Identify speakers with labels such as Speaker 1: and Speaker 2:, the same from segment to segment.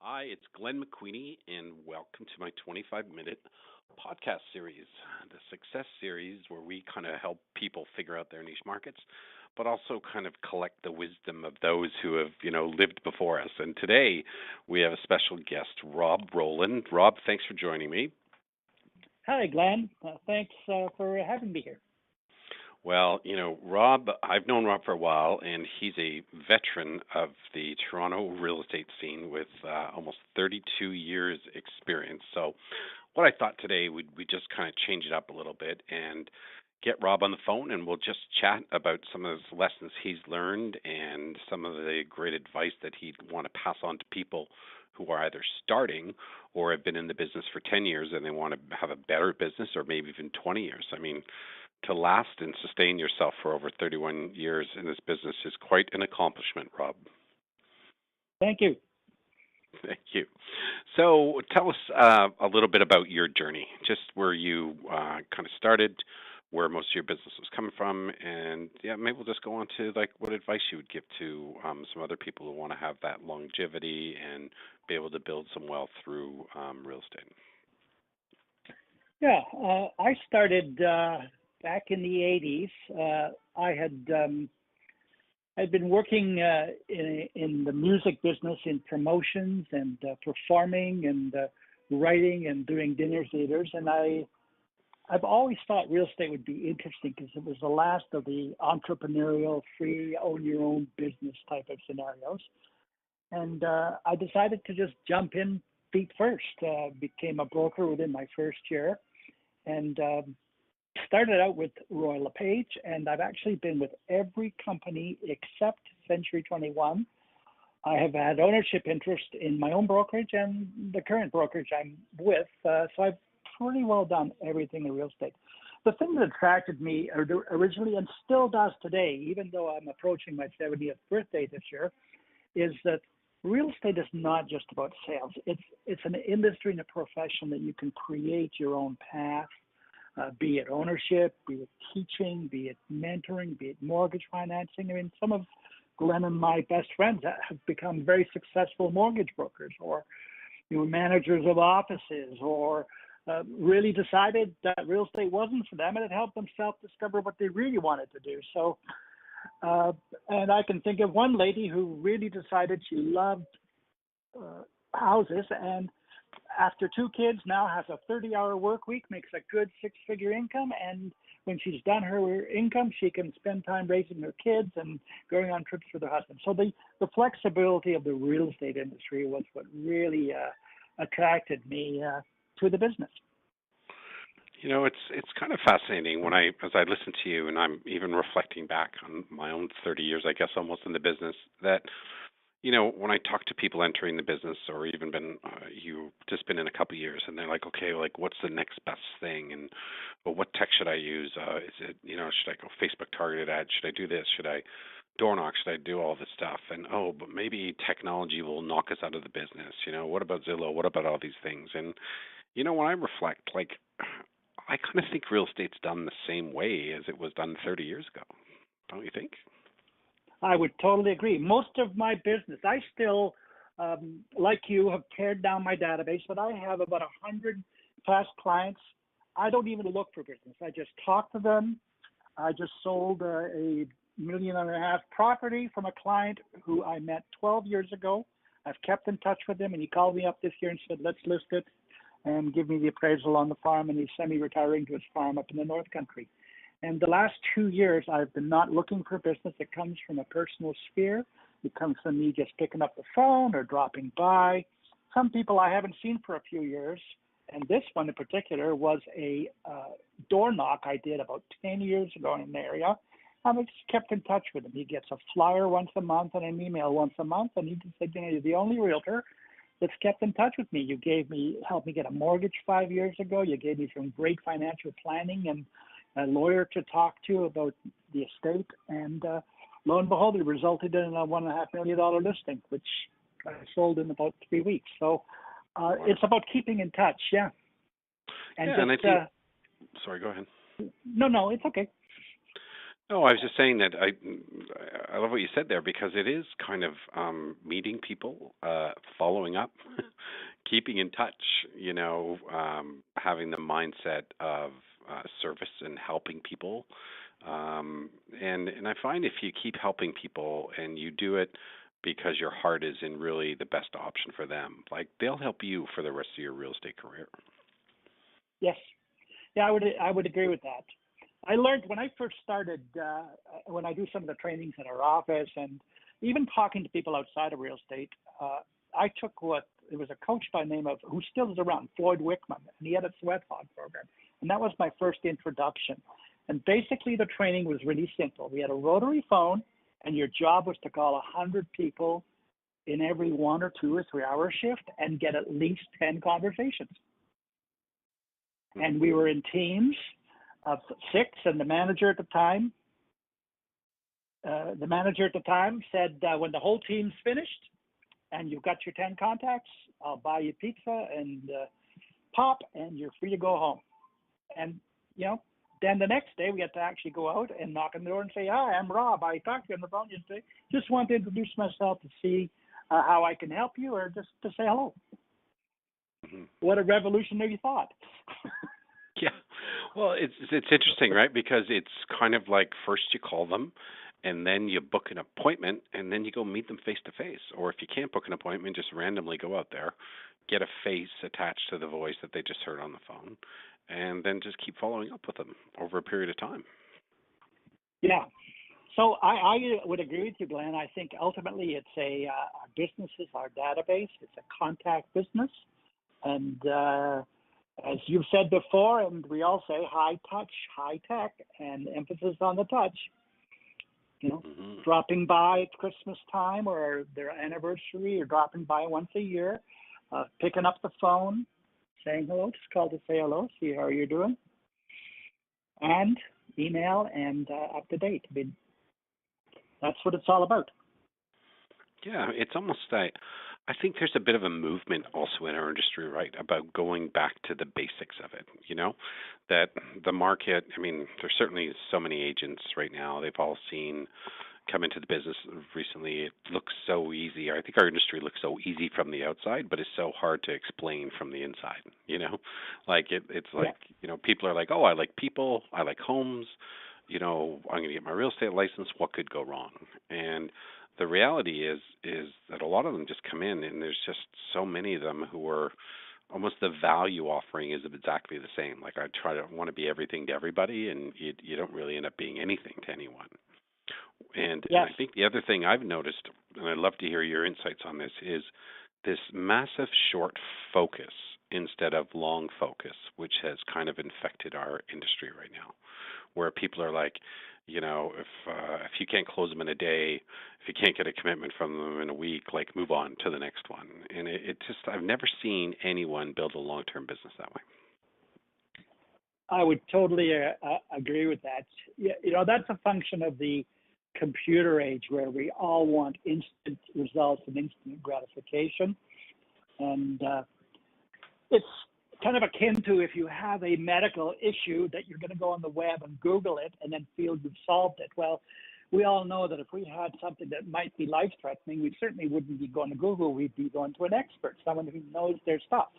Speaker 1: Hi, it's Glenn McQueenie, and welcome to my 25-minute podcast series, the Success Series, where we kind of help people figure out their niche markets, but also kind of collect the wisdom of those who have, lived before us. And today we have a special guest, Rob Roland. Rob, thanks for joining me.
Speaker 2: Hi, Glenn. Thanks for having me here.
Speaker 1: Well, Rob, I've known Rob for a while, and he's a veteran of the Toronto real estate scene with almost 32 years experience. So what I thought today, we just kind of change it up a little bit and get Rob on the phone, and we'll just chat about some of the lessons he's learned and some of the great advice that he'd want to pass on to people who are either starting or have been in the business for 10 years and they want to have a better business, or maybe even 20 years. I mean, to last and sustain yourself for over 31 years in this business is quite an accomplishment, Rob.
Speaker 2: Thank you.
Speaker 1: Thank you. So tell us a little bit about your journey, just where you kind of started, where most of your business was coming from, and maybe we'll just go on to like what advice you would give to some other people who want to have that longevity and be able to build some wealth through real estate.
Speaker 2: Yeah, I started back in the 80s. I'd been working in the music business in promotions and performing and writing and doing dinner theaters, and I've always thought real estate would be interesting because it was the last of the entrepreneurial, free, own your own business type of scenarios. And I decided to just jump in feet first. Became a broker within my first year, and started out with Royal LePage, and I've actually been with every company except Century 21. I have had ownership interest in my own brokerage and the current brokerage I'm with, so I've pretty well done everything in real estate. The thing that attracted me originally, and still does today, even though I'm approaching my 70th birthday this year, is that real estate is not just about sales. It's an industry and a profession that you can create your own path, be it ownership, be it teaching, be it mentoring, be it mortgage financing. I mean, some of Glenn and my best friends have become very successful mortgage brokers, or managers of offices, or really decided that real estate wasn't for them, and it helped them self-discover what they really wanted to do. So, and I can think of one lady who really decided she loved houses, and after 2 kids now has a 30-hour work week, makes a good 6-figure income, and when she's done her income, she can spend time raising her kids and going on trips with her husband. So the flexibility of the real estate industry was what really attracted me to the business.
Speaker 1: It's kind of fascinating as I listen to you, and I'm even reflecting back on my own 30 years, I guess, almost in the business, that when I talk to people entering the business, or even you've just been in a couple of years, and they're like, okay, like what's the next best thing, and what tech should I use? Is it should I go Facebook targeted ads? Should I do this? Should I door knock? Should I do all this stuff? And but maybe technology will knock us out of the business. What about Zillow? What about all these things? And when I reflect, like, I kind of think real estate's done the same way as it was done 30 years ago. Don't you think?
Speaker 2: I would totally agree. Most of my business, I still, like you, have pared down my database, but I have about 100 past clients. I don't even look for business. I just talk to them. I just sold a $1.5 million property from a client who I met 12 years ago. I've kept in touch with him, and he called me up this year and said, let's list it and give me the appraisal on the farm, and he's semi-retiring to his farm up in the North Country. And the last 2 years, I've been not looking for business. It comes from a personal sphere. It comes from me just picking up the phone or dropping by. Some people I haven't seen for a few years, and this one in particular was a door knock I did about 10 years ago in an area. I just kept in touch with him. He gets a flyer once a month and an email once a month, and he just said, you're the only realtor that's kept in touch with me. You helped me get a mortgage 5 years ago. You gave me some great financial planning and a lawyer to talk to about the estate, and lo and behold, it resulted in a $1.5 million listing, which I sold in about 3 weeks. So it's about keeping in touch, yeah.
Speaker 1: And I think, sorry, go ahead.
Speaker 2: No, it's okay.
Speaker 1: No, I was just saying that I love what you said there because it is kind of meeting people, following up, keeping in touch. Having the mindset of service and helping people. And I find if you keep helping people and you do it because your heart is in really the best option for them, like they'll help you for the rest of your real estate career.
Speaker 2: Yes. Yeah, I would agree with that. I learned when I first started, when I do some of the trainings in our office and even talking to people outside of real estate, I took what it was a coach by name of who still is around, Floyd Wickman, and he had a sweat hog program, and that was my first introduction. And basically, the training was really simple. We had a rotary phone, and your job was to call 100 people in every 1 or 2 or 3 hour shift and get at least 10 conversations. And we were in teams of 6, and the manager at the time said, when the whole team's finished and you've got your 10 contacts, I'll buy you pizza and pop, and you're free to go home. And then the next day we had to actually go out and knock on the door and say, "Hi, I'm Rob. I talked to you on the phone yesterday. Just want to introduce myself to see how I can help you, or just to say hello."
Speaker 1: Mm-hmm.
Speaker 2: What a revolutionary thought.
Speaker 1: Yeah. Well, it's interesting, right? Because it's kind of like first you call them and then you book an appointment and then you go meet them face to face. Or if you can't book an appointment, just randomly go out there, get a face attached to the voice that they just heard on the phone, and then just keep following up with them over a period of time.
Speaker 2: Yeah. So I would agree with you, Glenn. I think ultimately it's our business is our database. It's a contact business. And as you've said before, and we all say, high touch, high tech, and emphasis on the touch.
Speaker 1: Mm-hmm.
Speaker 2: Dropping by at Christmas time or their anniversary, or dropping by once a year, picking up the phone, saying hello, just call to say hello, see how you're doing, and email and up to date. I mean, that's what it's all about.
Speaker 1: Yeah, it's almost like I think there's a bit of a movement also in our industry, right, about going back to the basics of it. That the market, I mean, there's certainly so many agents right now. They've all seen come into the business recently. It looks so easy. I think our industry looks so easy from the outside, but it's so hard to explain from the inside. Like it's like, people are like, "Oh, I like people. I like homes. I'm going to get my real estate license. What could go wrong?" And the reality is that a lot of them just come in, and there's just so many of them who are almost the value offering is exactly the same. Like I try to want to be everything to everybody, and you don't really end up being anything to anyone. And
Speaker 2: Yes.
Speaker 1: I think the other thing I've noticed, and I'd love to hear your insights on this, is this massive short focus instead of long focus, which has kind of infected our industry right now, where people are like, if you can't close them in a day, if you can't get a commitment from them in a week, like move on to the next one. And it just, I've never seen anyone build a long-term business that way.
Speaker 2: I would totally agree with that. That's a function of the computer age where we all want instant results and instant gratification. And it's kind of akin to if you have a medical issue that you're going to go on the web and Google it and then feel you've solved it. Well, we all know that if we had something that might be life-threatening, we certainly wouldn't be going to Google. We'd be going to an expert, someone who knows their stuff.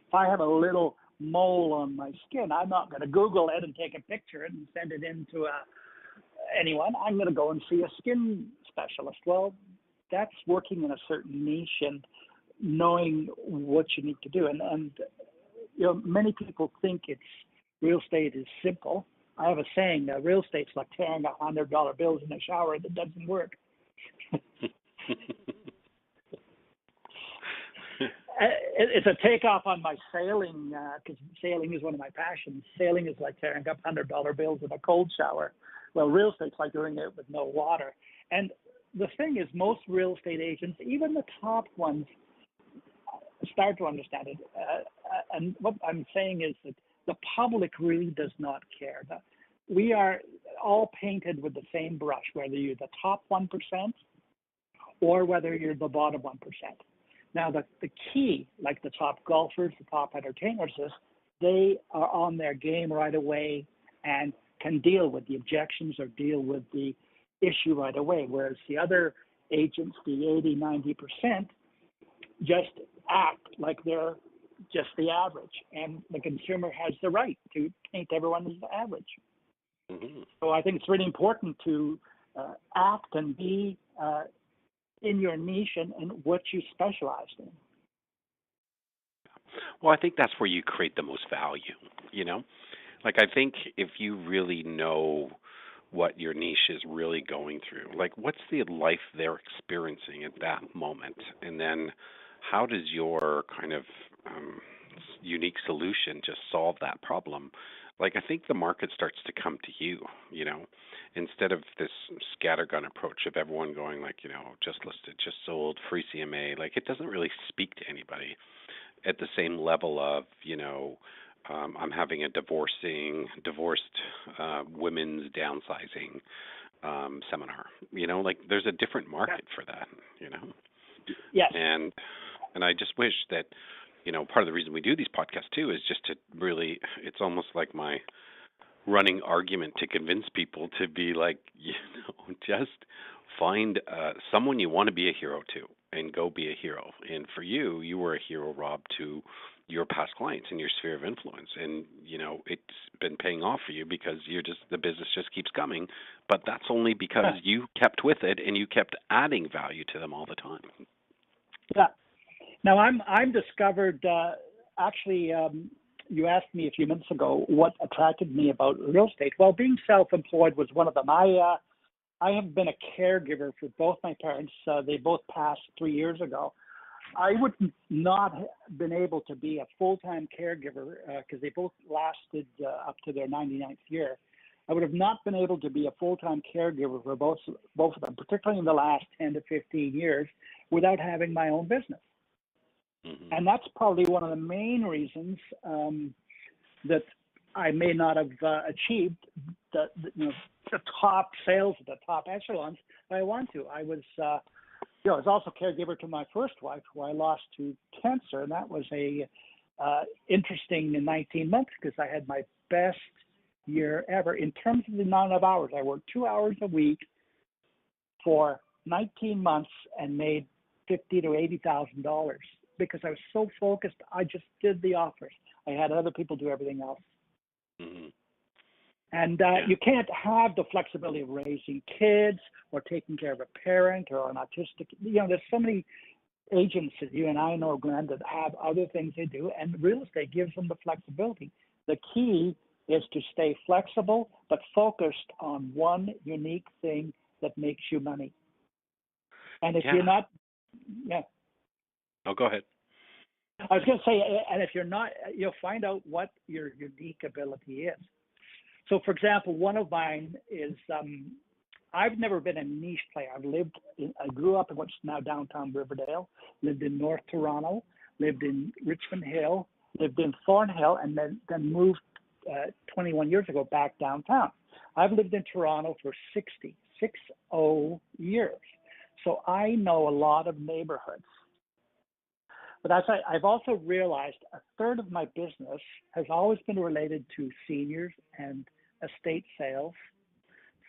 Speaker 2: If I have a little mole on my skin, I'm not going to Google it and take a picture and send it in to anyone. I'm going to go and see a skin specialist. Well, that's working in a certain niche and knowing what you need to do. And many people think real estate is simple. I have a saying that real estate's like tearing $100 bills in a shower that doesn't work. It's a takeoff on my sailing, because sailing is one of my passions. Sailing is like tearing up $100 bills in a cold shower. Well, real estate's like doing it with no water. And the thing is, most real estate agents, even the top ones, start to understand it. And what I'm saying is that the public really does not care. We are all painted with the same brush, whether you're the top 1% or whether you're the bottom 1%. Now, the key, like the top golfers, the top entertainers, is they are on their game right away, and can deal with the objections or deal with the issue right away, whereas the other agents, the 80-90%, just act like they're just the average, and the consumer has the right to paint everyone as average.
Speaker 1: Mm-hmm.
Speaker 2: So I think it's really important to act and be in your niche and what you specialize in.
Speaker 1: Well, I think that's where you create the most value, you know? Like, I think if you really know what your niche is really going through, like, what's the life they're experiencing at that moment? And then how does your kind of unique solution just solve that problem? Like, I think the market starts to come to you, you know, instead of this scattergun approach of everyone going like, you know, just listed, just sold, free CMA. Like, it doesn't really speak to anybody at the same level of, you know, I'm having a divorced women's downsizing seminar. You know, like, there's a different market for that, you know.
Speaker 2: Yes.
Speaker 1: And I just wish that, you know, part of the reason we do these podcasts too is just to really, it's almost like my running argument to convince people to be like, you know, just find someone you want to be a hero to and go be a hero. And for you, you were a hero, Rob, to your past clients in your sphere of influence. And, you know, it's been paying off for you because the business just keeps coming. But that's only because you kept with it and you kept adding value to them all the time.
Speaker 2: Yeah. Now I'm discovered actually. You asked me a few minutes ago what attracted me about real estate. Well, being self-employed was one of them. I have been a caregiver for both my parents. They both passed 3 years ago. I would not have been able to be a full-time caregiver because they both lasted up to their 99th year. I would have not been able to be a full-time caregiver for both of them, particularly in the last 10 to 15 years, without having my own business. Mm-hmm. And that's probably one of the main reasons that I may not have achieved the top sales, the top echelons that I want to. I was also caregiver to my first wife, who I lost to cancer, and that was a interesting 19 months because I had my best year ever in terms of the amount of hours. I worked 2 hours a week for 19 months and made $50,000 to $80,000 because I was so focused. I just did the offers. I had other people do everything else. Mm-hmm. And you can't have the flexibility of raising kids or taking care of a parent or an autistic. You know, there's so many agents that you and I know, Glenn, that have other things they do, and real estate gives them the flexibility. The key is to stay flexible but focused on one unique thing that makes you money. And if you're not,
Speaker 1: Oh, go ahead.
Speaker 2: I was going to say, and if you're not, you'll find out what your unique ability is. So, for example, one of mine is I've never been a niche player. I grew up in what's now downtown Riverdale, lived in North Toronto, lived in Richmond Hill, lived in Thornhill, and then moved 21 years ago back downtown. I've lived in Toronto for 60 years. So I know a lot of neighborhoods. But as I've also realized a third of my business has always been related to seniors and estate sales.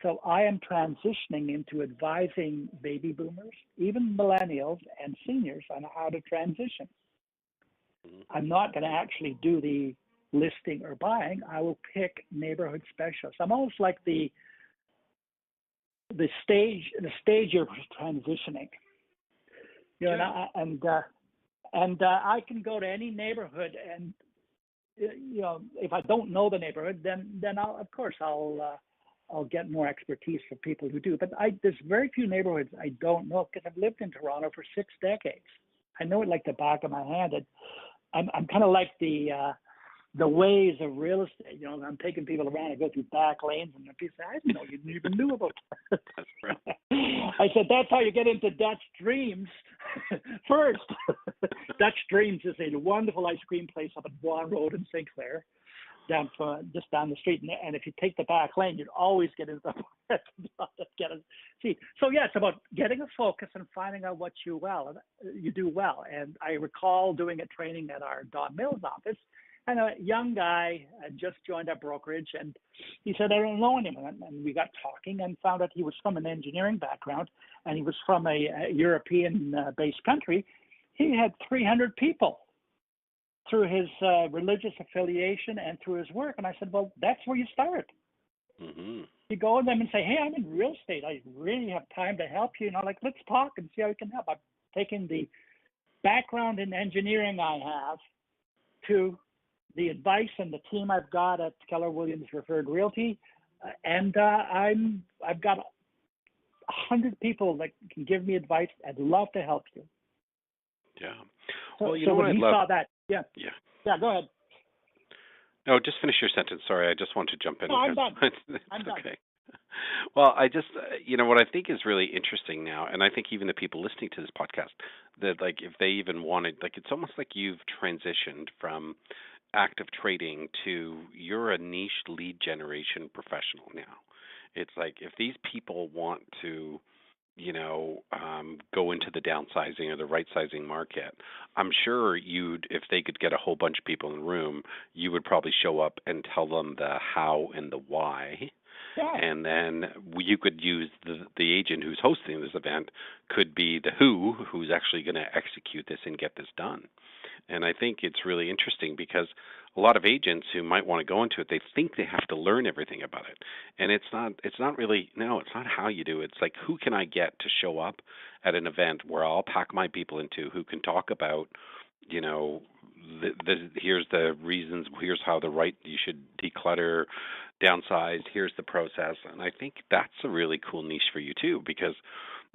Speaker 2: So I am transitioning into advising baby boomers, even millennials and seniors on how to transition. I'm not going to actually do the listing or buying. I will pick neighborhood specialists. I'm almost like the stage you're transitioning. You know, and I can go to any neighborhood, and you know, if I don't know the neighborhood, then I'll get more expertise from people who do. But there's very few neighborhoods I don't know because I've lived in Toronto for 6 decades. I know it like the back of my hand. I'm kind of like the ways of real estate. You know, I'm taking people around. I go through back lanes, and people say, "I didn't know you even knew about that." That's right. I said, "That's how you get into Dutch Dreams first." Dutch Dreams is a wonderful ice cream place up at Vaughan Road in St. Clair, just down the street. And if you take the back lane, you'd always get into the get a seat. So yeah, it's about getting a focus and finding out what you do well. And I recall doing a training at our Don Mills office. And a young guy had just joined our brokerage, and he said, I don't know anyone. And we got talking and found out he was from an engineering background, and he was from a European-based country. He had 300 people through his religious affiliation and through his work. And I said, well, that's where you start.
Speaker 1: Mm-hmm.
Speaker 2: You go to them and say, hey, I'm in real estate. I really have time to help you. Like, let's talk and see how we can help. I'm taking the background in engineering I have to the advice and the team I've got at Keller Williams Referred Realty, and I've got 100 people that can give me advice. I'd love to help you.
Speaker 1: Yeah.
Speaker 2: So,
Speaker 1: Well, you
Speaker 2: so
Speaker 1: know what
Speaker 2: when
Speaker 1: I
Speaker 2: he
Speaker 1: love.
Speaker 2: saw that, yeah, go ahead.
Speaker 1: No, just finish your sentence. Sorry, I just want to jump in.
Speaker 2: No, I'm done.
Speaker 1: It's
Speaker 2: I'm done.
Speaker 1: okay. Well, I just, what I think is really interesting now, and I think even the people listening to this podcast, that like if they even wanted, like it's almost like you've transitioned from active trading to you're a niche lead generation professional now. It's like if these people want to, go into the downsizing or the right sizing market, I'm sure if they could get a whole bunch of people in the room, you would probably show up and tell them the how and the why.
Speaker 2: Yeah.
Speaker 1: And then you could use the agent who's hosting this event could be the who's actually going to execute this and get this done. And I think it's really interesting because a lot of agents who might want to go into it, they think they have to learn everything about it. And it's not really, no, it's not how you do it. It's like, who can I get to show up at an event where I'll pack my people into who can talk about, here's the reasons, here's how you should declutter, downsize, here's the process. And I think that's a really cool niche for you too, because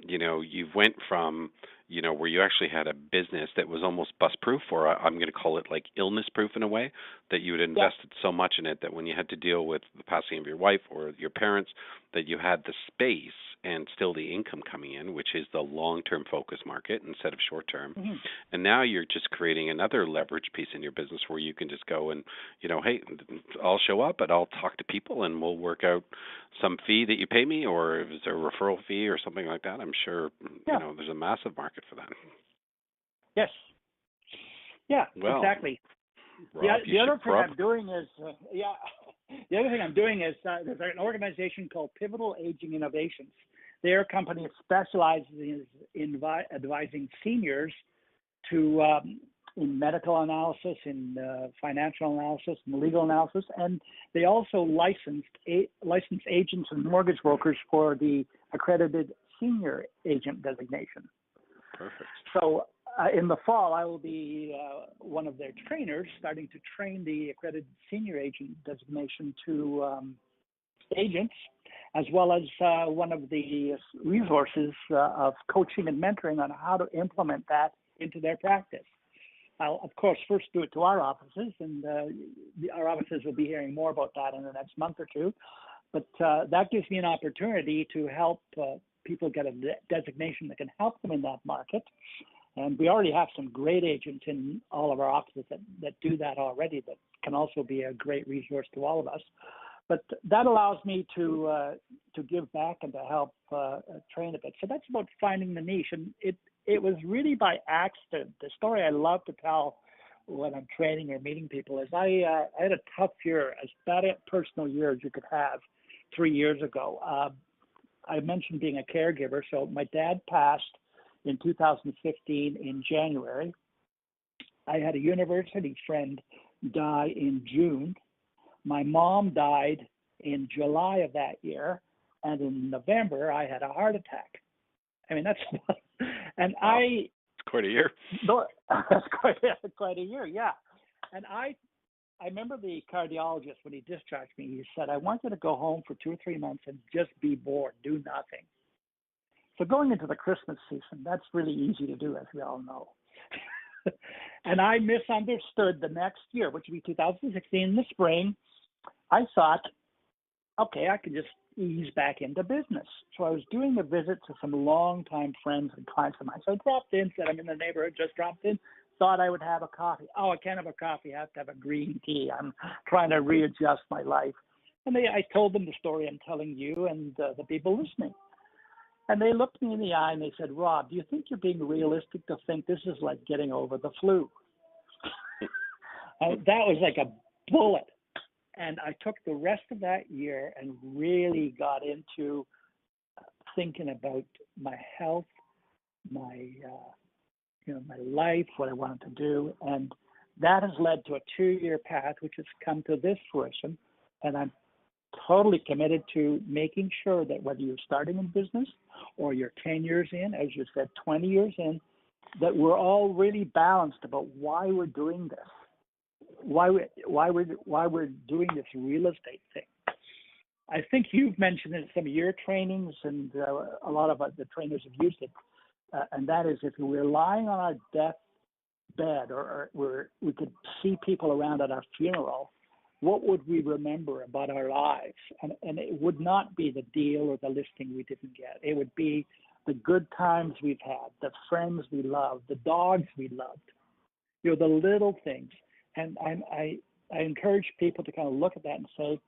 Speaker 1: you've went from where you actually had a business that was almost bust proof, or I'm going to call it like illness proof in a way, that you had invested so much in it that when you had to deal with the passing of your wife or your parents, that you had the space and still the income coming in, which is the long-term focus market instead of short-term.
Speaker 2: Mm-hmm.
Speaker 1: And now you're just creating another leverage piece in your business where you can just go and, hey, I'll show up and I'll talk to people and we'll work out some fee that you pay me, or is there a referral fee or something like that? I'm sure, there's a massive market for that.
Speaker 2: Yes. Yeah,
Speaker 1: well,
Speaker 2: exactly.
Speaker 1: Rob,
Speaker 2: the other thing I'm doing is, the other thing I'm doing is there's an organization called Pivotal Aging Innovations. Their company specializes in advising seniors to in medical analysis, in financial analysis, and legal analysis, and they also license agents and mortgage brokers for the accredited senior agent designation.
Speaker 1: Perfect.
Speaker 2: So in the fall, I will be one of their trainers, starting to train the accredited senior agent designation to agents, as well as one of the resources of coaching and mentoring on how to implement that into their practice. I'll, of course, first do it to our offices, and our offices will be hearing more about that in the next month or two. But that gives me an opportunity to help people get a designation that can help them in that market. And we already have some great agents in all of our offices that do that already, that can also be a great resource to all of us. But that allows me to give back and to help train a bit. So that's about finding the niche. And it was really by accident. The story I love to tell when I'm training or meeting people is I had a tough year, as bad a personal year as you could have 3 years ago. I mentioned being a caregiver. So my dad passed in 2015 in January. I had a university friend die in June. My mom died in July of that year, and in November I had a heart attack. I mean, that's and wow. It's
Speaker 1: quite a year.
Speaker 2: That's quite a year, yeah. And I remember the cardiologist when he discharged me. He said, "I want you to go home for 2 or 3 months and just be bored, do nothing." So going into the Christmas season, that's really easy to do, as we all know. And I misunderstood the next year, which would be 2016 in the spring. I thought, okay, I could just ease back into business. So I was doing a visit to some longtime friends and clients of mine. So I dropped in, said I'm in the neighborhood, just dropped in, thought I would have a coffee. Oh, I can't have a coffee. I have to have a green tea. I'm trying to readjust my life. And I told them the story I'm telling you and the people listening. And they looked me in the eye and they said, "Rob, do you think you're being realistic to think this is like getting over the flu?" That was like a bullet. And I took the rest of that year and really got into thinking about my health, my my life, what I wanted to do, and that has led to a 2-year path, which has come to this fruition. And I'm totally committed to making sure that whether you're starting in business or you're 10 years in, as you said, 20 years in, that we're all really balanced about why we're doing this, why we're doing this real estate thing. I think you've mentioned in some of your trainings, and a lot of the trainers have used it, and that is if we're lying on our deathbed or we could see people around at our funeral, what would we remember about our lives? And it would not be the deal or the listing we didn't get. It would be the good times we've had, the friends we loved, the dogs we loved, the little things. And I encourage people to kind of look at that and say,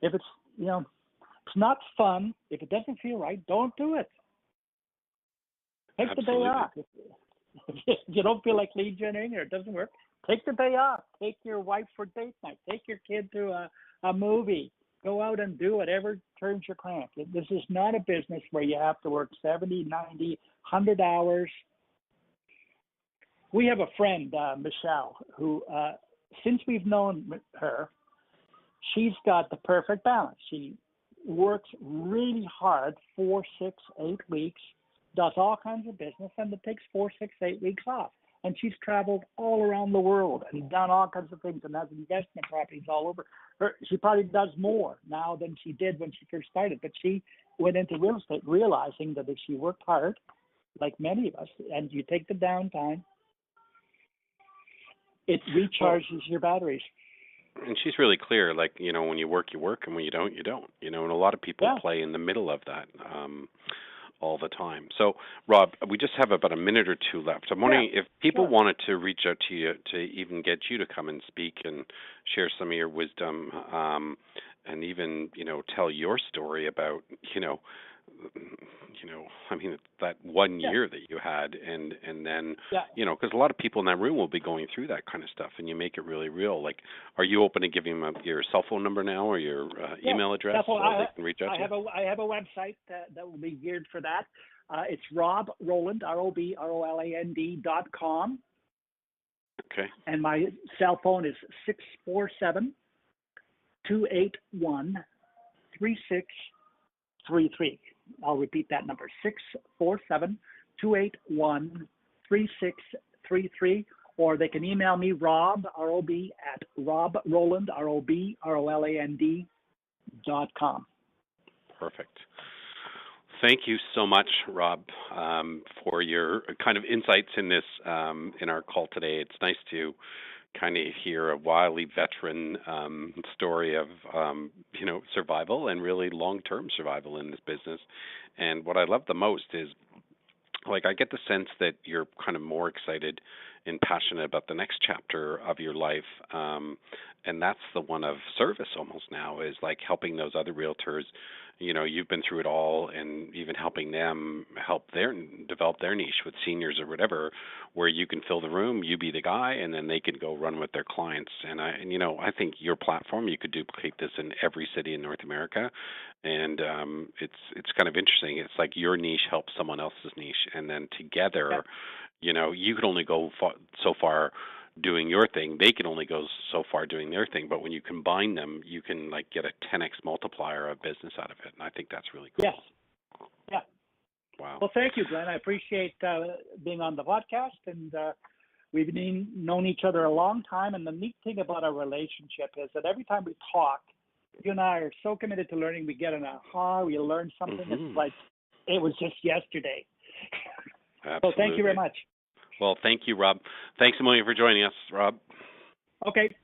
Speaker 2: if it's, it's not fun, if it doesn't feel right, don't do it. Take
Speaker 1: Absolutely.
Speaker 2: the day off. If you don't feel like lead generating or it doesn't work, take the day off. Take your wife for date night. Take your kid to a movie. Go out and do whatever turns your crank. This is not a business where you have to work 70, 90, 100 hours. We have a friend, Michelle, who, since we've known her, she's got the perfect balance. She works really hard, 4, 6, 8 weeks, does all kinds of business, and it takes 4, 6, 8 weeks off. And she's traveled all around the world and done all kinds of things and has investment properties all over. She probably does more now than she did when she first started, but she went into real estate realizing that if she worked hard, like many of us, and you take the downtime, it recharges your batteries.
Speaker 1: And she's really clear, like, when you work, and when you don't, you don't. And a lot of people play in the middle of that all the time. So, Rob, we just have about a minute or two left. I'm wondering if people wanted to reach out to you to even get you to come and speak and share some of your wisdom, and even, tell your story about, I mean, that 1 year that you had, and then, because a lot of people in that room will be going through that kind of stuff, and you make it really real. Like, are you open to giving them your cell phone number now or your email address so they can reach out to you?
Speaker 2: I have a website that will be geared for that. It's Rob Roland, ROBROLAND.com.
Speaker 1: Okay.
Speaker 2: And my cell phone is 647-281-3633. I'll repeat that number, 647-281-3633, or they can email me, Rob, R-O-B, at RobRoland, ROBROLAND.com.
Speaker 1: Perfect. Thank you so much, Rob, for your kind of insights in this, in our call today. It's nice to kind of hear a wily veteran story of, survival and really long-term survival in this business. And what I love the most is, like, I get the sense that you're kind of more excited and passionate about the next chapter of your life. And that's the one of service almost now, is like helping those other realtors. You've been through it all, and even helping them develop their niche with seniors or whatever, where you can fill the room, you be the guy, and then they can go run with their clients. And I think your platform, you could duplicate this in every city in North America. And it's kind of interesting. It's like your niche helps someone else's niche, and then together, you can only go so far doing your thing. They can only go so far doing their thing. But when you combine them, you can like get a 10x multiplier of business out of it. And I think that's really cool.
Speaker 2: Yes. Yeah.
Speaker 1: Wow.
Speaker 2: Well, thank you, Glenn. I appreciate being on the podcast, and we've known each other a long time. And the neat thing about our relationship is that every time we talk, you and I are so committed to learning. We get an aha, we learn something. It's like it was just yesterday.
Speaker 1: Absolutely.
Speaker 2: So thank you very much.
Speaker 1: Well, thank you, Rob. Thanks a million for joining us, Rob.
Speaker 2: Okay.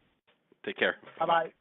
Speaker 1: Take care.
Speaker 2: Bye-bye.